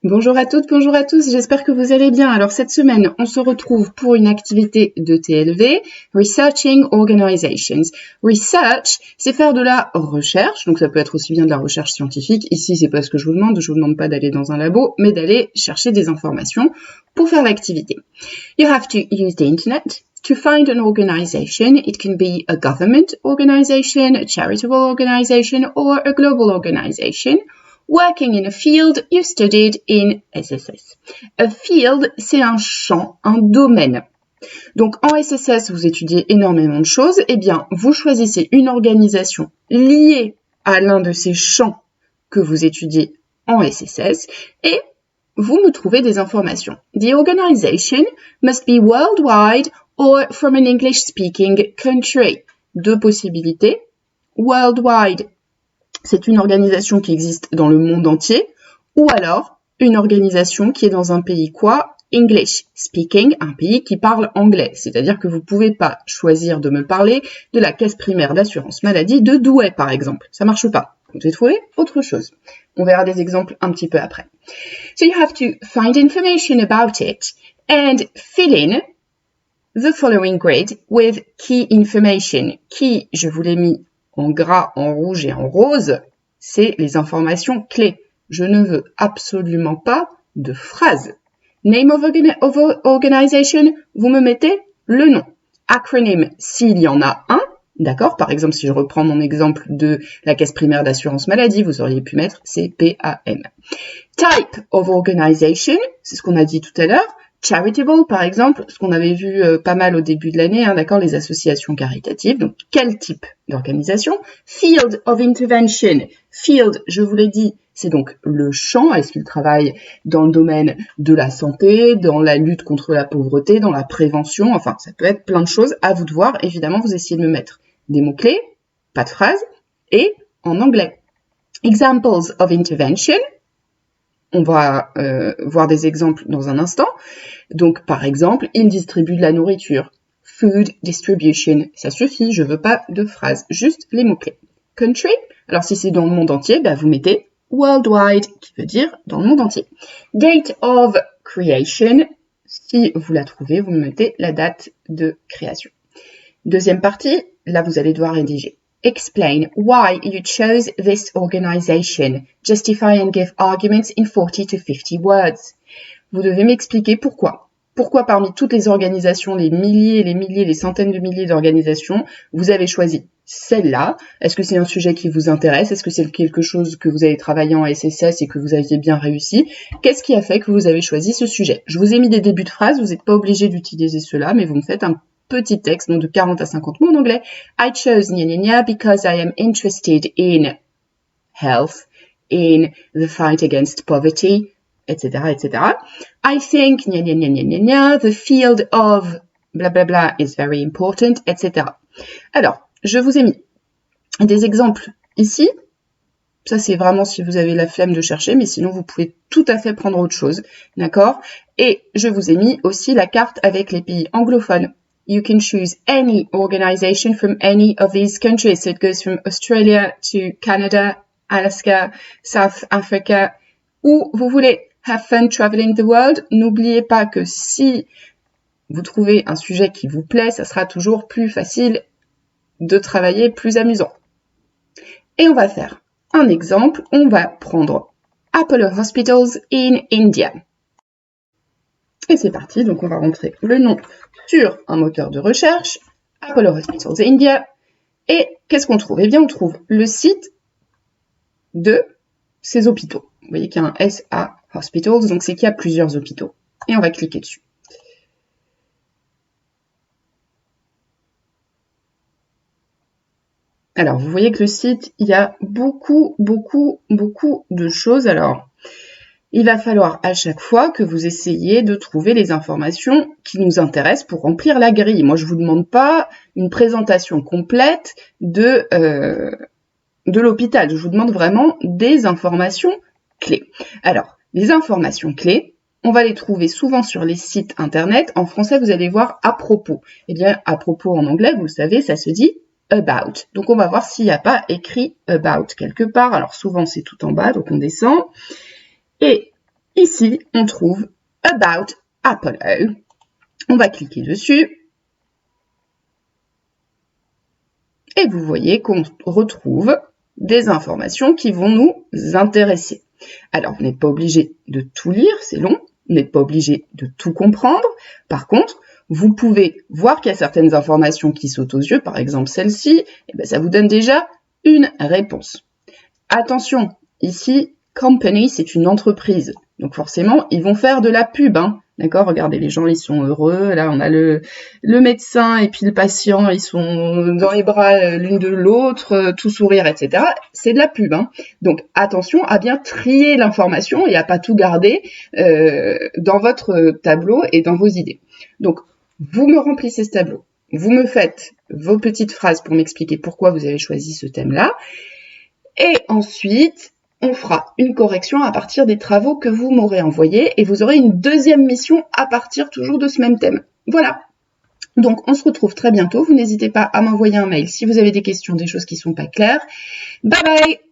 Bonjour à toutes, bonjour à tous, j'espère que vous allez bien. Alors cette semaine, on se retrouve pour une activité de TLV, Researching Organizations. Research, c'est faire de la recherche, donc ça peut être aussi bien de la recherche scientifique. Ici, c'est pas ce que je vous demande pas d'aller dans un labo, mais d'aller chercher des informations pour faire l'activité. You have to use the internet to find an organization. It can be a government organization, a charitable organization, or a global organization. Working in a field you studied in SSS. A field, c'est un champ, un domaine. Donc en SSS, vous étudiez énormément de choses. Eh bien, vous choisissez une organisation liée à l'un de ces champs que vous étudiez en SSS et vous me trouvez des informations. The organization must be worldwide or from an English-speaking country. Deux possibilités. Worldwide, c'est une organisation qui existe dans le monde entier, ou alors une organisation qui est dans un pays quoi? English speaking, un pays qui parle anglais. C'est-à-dire que vous ne pouvez pas choisir de me parler de la caisse primaire d'assurance maladie de Douai, par exemple. Ça marche pas. Vous devez trouver autre chose. On verra des exemples un petit peu après. So you have to find information about it and fill in the following grid with key information. Key, je vous l'ai mis en gras, en rouge et en rose, c'est les informations clés. Je ne veux absolument pas de phrases. Name of organization, vous me mettez le nom. Acronym, s'il y en a un, d'accord? Par exemple, si je reprends mon exemple de la caisse primaire d'assurance maladie, vous auriez pu mettre CPAM. Type of organization, c'est ce qu'on a dit tout à l'heure. Charitable, par exemple, ce qu'on avait vu pas mal au début de l'année, d'accord, les associations caritatives. Donc, quel type d'organisation? Field of intervention. Field, je vous l'ai dit, c'est donc le champ. Est-ce qu'il travaille dans le domaine de la santé, dans la lutte contre la pauvreté, dans la prévention? Enfin, ça peut être plein de choses. À vous de voir. Évidemment, vous essayez de me mettre des mots-clés, pas de phrases, et en anglais. Examples of intervention. On va voir des exemples dans un instant. Donc, par exemple, il distribue de la nourriture. Food distribution. Ça suffit, je veux pas de phrases, juste les mots-clés. Country. Alors, si c'est dans le monde entier, vous mettez worldwide, qui veut dire dans le monde entier. Date of creation. Si vous la trouvez, vous mettez la date de création. Deuxième partie, là, vous allez devoir rédiger. Explain why you chose this organization. Justify and give arguments in 40 to 50 words. Vous devez m'expliquer pourquoi. Pourquoi parmi toutes les organisations, les centaines de milliers d'organisations, vous avez choisi celle-là? Est-ce que c'est un sujet qui vous intéresse? Est-ce que c'est quelque chose que vous avez travaillé en SSS et que vous aviez bien réussi? Qu'est-ce qui a fait que vous avez choisi ce sujet? Je vous ai mis des débuts de phrases, vous n'êtes pas obligé d'utiliser cela, mais vous me faites un petit texte, donc de 40 à 50 mots en anglais. I chose gna gna gna because I am interested in health, in the fight against poverty, etc., etc. I think gna gna gna gna gna gna, the field of bla bla bla is very important, etc. Alors, je vous ai mis des exemples ici. Ça, c'est vraiment si vous avez la flemme de chercher, mais sinon, vous pouvez tout à fait prendre autre chose, d'accord? Et je vous ai mis aussi la carte avec les pays anglophones. You can choose any organization from any of these countries. So it goes from Australia to Canada, Alaska, South Africa, où vous voulez. Have fun traveling the world. N'oubliez pas que si vous trouvez un sujet qui vous plaît, ça sera toujours plus facile de travailler, plus amusant. Et on va faire un exemple. On va prendre Apollo Hospitals in India. Et c'est parti, donc on va rentrer le nom sur un moteur de recherche, Apollo Hospitals India, et qu'est-ce qu'on trouve? Eh bien, on trouve le site de ces hôpitaux. Vous voyez qu'il y a un SA Hospitals, donc c'est qu'il y a plusieurs hôpitaux. Et on va cliquer dessus. Alors, vous voyez que le site, il y a beaucoup de choses. Alors, il va falloir à chaque fois que vous essayiez de trouver les informations qui nous intéressent pour remplir la grille. Moi, je vous demande pas une présentation complète de l'hôpital. Je vous demande vraiment des informations clés. Alors, les informations clés, on va les trouver souvent sur les sites internet. En français, vous allez voir à propos. Eh bien, à propos en anglais, vous le savez, ça se dit about. Donc, on va voir s'il n'y a pas écrit about quelque part. Alors, souvent, c'est tout en bas, donc on descend. Et ici, on trouve About Apollo. On va cliquer dessus. Et vous voyez qu'on retrouve des informations qui vont nous intéresser. Alors, vous n'êtes pas obligé de tout lire, c'est long. Vous n'êtes pas obligé de tout comprendre. Par contre, vous pouvez voir qu'il y a certaines informations qui sautent aux yeux, par exemple celle-ci, et bien ça vous donne déjà une réponse. Attention, ici, company, c'est une entreprise. Donc forcément, ils vont faire de la pub, hein. D'accord? Regardez, les gens, ils sont heureux. Là, on a le médecin et puis le patient, ils sont dans les bras l'une de l'autre, tout sourire, etc. C'est de la pub, hein. Donc, attention à bien trier l'information et à pas tout garder dans votre tableau et dans vos idées. Donc, vous me remplissez ce tableau. Vous me faites vos petites phrases pour m'expliquer pourquoi vous avez choisi ce thème-là. Et ensuite, on fera une correction à partir des travaux que vous m'aurez envoyés et vous aurez une deuxième mission à partir toujours de ce même thème. Voilà. Donc, on se retrouve très bientôt. Vous n'hésitez pas à m'envoyer un mail si vous avez des questions, des choses qui ne sont pas claires. Bye bye!